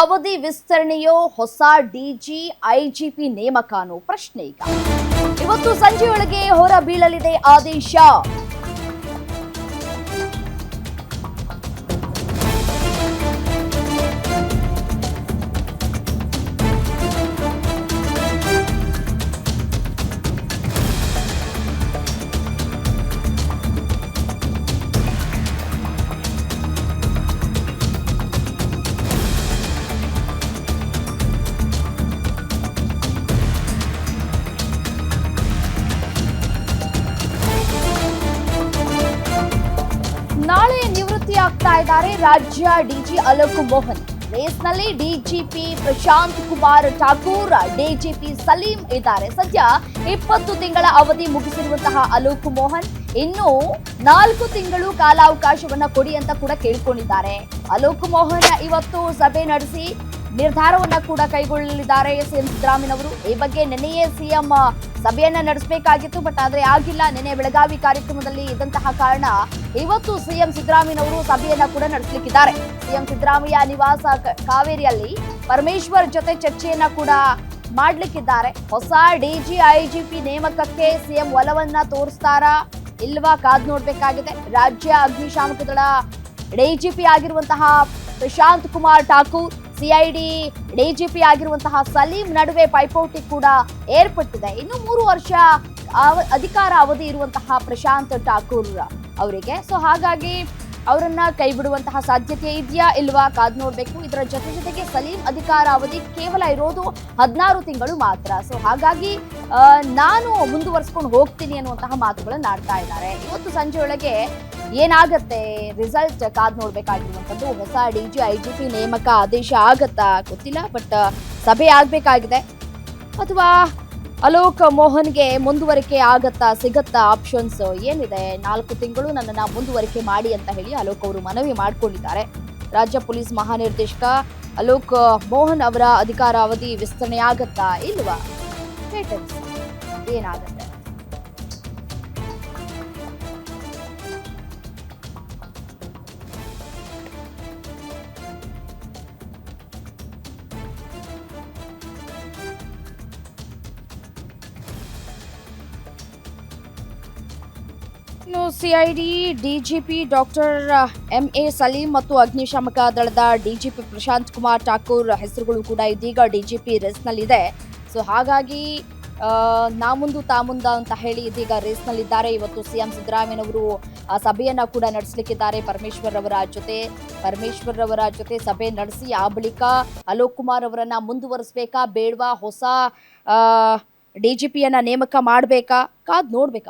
ಅವಧಿ ವಿಸ್ತರಣೆಯೋ ಹೊಸ DG IGP ನೇಮಕ ಅನ್ನೋ ಪ್ರಶ್ನೆ ಈಗ ಇವತ್ತು ಸಂಜೆಯೊಳಗೆ ಹೊರ ಬೀಳಲಿದೆ ಆದೇಶ. ನಾಳೆ ನಿವೃತ್ತಿ ಆಗ್ತಾ ಇದ್ದಾರೆ ರಾಜ್ಯ ಡಿಜಿ ಅಲೋಕ್ ಮೋಹನ್. ರೇಸ್ನಲ್ಲಿ ಡಿಜಿಪಿ ಪ್ರಶಾಂತ್ ಕುಮಾರ್ ಠಾಕೂರ್, ಡಿಜಿಪಿ ಸಲೀಂ ಇದ್ದಾರೆ. ಸದ್ಯ 20 ತಿಂಗಳ ಅವಧಿ ಮುಗಿಸಿರುವಂತಹ ಅಲೋಕ್ ಮೋಹನ್ ಇನ್ನು 4 ತಿಂಗಳು ಕಾಲಾವಕಾಶವನ್ನ ಕೊಡಿ ಅಂತ ಕೂಡ ಕೇಳಿಕೊಂಡಿದ್ದಾರೆ. ಅಲೋಕ್ ಮೋಹನ್ ಇವತ್ತು ಸಭೆ ನಡೆಸಿ ನಿರ್ಧಾರವನ್ನ ಕೂಡ ಕೈಗೊಳ್ಳಲಿದ್ದಾರೆ ಸಿಎಂ ಸಿದ್ದರಾಮಯ್ಯನವರು. ಈ ಬಗ್ಗೆ ನಿನ್ನೆಯೇ ಸಿಎಂ ಸಭೆಯನ್ನ ನಡೆಸಬೇಕಾಗಿತ್ತು, ಬಟ್ ಆದ್ರೆ ಆಗಿಲ್ಲ. ನಿನ್ನೆ ಬೆಳಗಾವಿ ಕಾರ್ಯಕ್ರಮದಲ್ಲಿ ಇದ್ದಂತಹ ಕಾರಣ ಇವತ್ತು ಸಿಎಂ ಸಿದ್ದರಾಮಯ್ಯನವರು ಸಭೆಯನ್ನ ಕೂಡ ನಡೆಸಲಿಕ್ಕಿದ್ದಾರೆ. ಸಿಎಂ ಸಿದ್ದರಾಮಯ್ಯ ನಿವಾಸ ಕಾವೇರಿಯಲ್ಲಿ ಪರಮೇಶ್ವರ್ ಜೊತೆ ಚರ್ಚೆಯನ್ನ ಕೂಡ ಮಾಡ್ಲಿಕ್ಕಿದ್ದಾರೆ. ಹೊಸ ಡಿಜಿ ಐಜಿಪಿ ನೇಮಕಕ್ಕೆ ಸಿಎಂ ಒಲವನ್ನ ತೋರಿಸ್ತಾರಾ ಇಲ್ವಾ ಕಾದ್ ನೋಡ್ಬೇಕಾಗಿದೆ. ರಾಜ್ಯ ಅಗ್ನಿಶಾಮಕ ದಳ ಡಿಜಿಪಿ ಆಗಿರುವಂತಹ ಪ್ರಶಾಂತ್ ಕುಮಾರ್ ಠಾಕೂರ್, ಸಿಐಡಿ ಡಿಜಿಪಿ ಆಗಿರುವಂತಹ ಸಲೀಂ ನಡುವೆ ಪೈಪೋಟಿ ಕೂಡ ಏರ್ಪಟ್ಟಿದೆ. ಇನ್ನು 3 ವರ್ಷ ಅಧಿಕಾರ ಅವಧಿ ಇರುವಂತಹ ಪ್ರಶಾಂತ್ ಠಾಕೂರ್ ಅವರಿಗೆ, ಸೊ ಹಾಗಾಗಿ ಅವರನ್ನ ಕೈ ಬಿಡುವಂತಹ ಸಾಧ್ಯತೆ ಇದೆಯಾ ಇಲ್ವಾ ಕಾದ್ ನೋಡ್ಬೇಕು. ಇದರ ಜೊತೆಗೆ ಸಲೀಂ ಅಧಿಕಾರ ಅವಧಿ ಕೇವಲ ಇರೋದು 16 ತಿಂಗಳು ಮಾತ್ರ. ಸೊ ಹಾಗಾಗಿ ನಾನು ಮುಂದುವರ್ಸ್ಕೊಂಡು ಹೋಗ್ತೀನಿ ಅನ್ನುವಂತಹ ಮಾತುಗಳನ್ನ ಆಡ್ತಾ ಇದ್ದಾರೆ. ಇವತ್ತು ಸಂಜೆಯೊಳಗೆ ಏನಾಗತ್ತೆ ರಿಸಲ್ಟ್ ಕಾದ್ ನೋಡ್ಬೇಕಾಗಿರುವಂತದ್ದು. ಹೊಸ ಡಿಜಿ ಐಜಿಪಿ ನೇಮಕ ಆದೇಶ ಆಗತ್ತಾ ಗೊತ್ತಿಲ್ಲ, ಬಟ್ ಸಭೆ ಆಗ್ಬೇಕಾಗಿದೆ. ಅಥವಾ ಅಲೋಕ್ ಮೋಹನ್ಗೆ ಮುಂದುವರಿಕೆ ಆಗತ್ತಾ, ಸಿಗತ್ತಾ, ಆಪ್ಷನ್ಸ್ ಏನಿದೆ? 4 ತಿಂಗಳು ನನ್ನನ್ನ ಮುಂದುವರಿಕೆ ಮಾಡಿ ಅಂತ ಹೇಳಿ ಅಲೋಕ್ ಅವರು ಮನವಿ ಮಾಡಿಕೊಂಡಿದ್ದಾರೆ. ರಾಜ್ಯ ಪೊಲೀಸ್ ಮಹಾನಿರ್ದೇಶಕ ಅಲೋಕ್ ಮೋಹನ್ ಅವರ ಅಧಿಕಾರಾವಧಿ ವಿಸ್ತರಣೆ ಆಗತ್ತಾ ಇಲ್ವಾ? ಏನಾಗತ್ತೆ? ಇನ್ನು CID DGP doctor MA Salim ಮತ್ತು ಅಗ್ನಿಶಾಮಕ ದಳದ ಡಿಜಿಪಿ ಪ್ರಶಾಂತ್ ಕುಮಾರ್ ಠಾಕೂರ್ ಹೆಸರುಗಳು ಕೂಡ ಇದೀಗ ಡಿಜಿಪಿ ರೇಸ್ನಲ್ಲಿದೆ. ಸೊ ಹಾಗಾಗಿ ನಾ ಮುಂದು ತಾ ಮುಂದ ಅಂತ ಹೇಳಿ ಇದೀಗ ರೇಸ್ನಲ್ಲಿದ್ದಾರೆ. ಇವತ್ತು ಸಿಎಂ ಸಿದ್ದರಾಮಯ್ಯನವರು ಸಭೆಯನ್ನ ಕೂಡ ನಡೆಸಲಿಕ್ಕಿದ್ದಾರೆ ಪರಮೇಶ್ವರ್ ಅವರ ಜೊತೆ ಸಭೆ ನಡೆಸಿ ಆ ಬಳಿಕ ಅಲೋಕ್ ಕುಮಾರ್ ಅವರನ್ನ ಮುಂದುವರಿಸಬೇಕಾ ಬೇಡವಾ, ಹೊಸ ಡಿಜಿಪಿಯನ್ನ ನೇಮಕ ಮಾಡಬೇಕಾ ಕಾದ್ ನೋಡ್ಬೇಕಾ.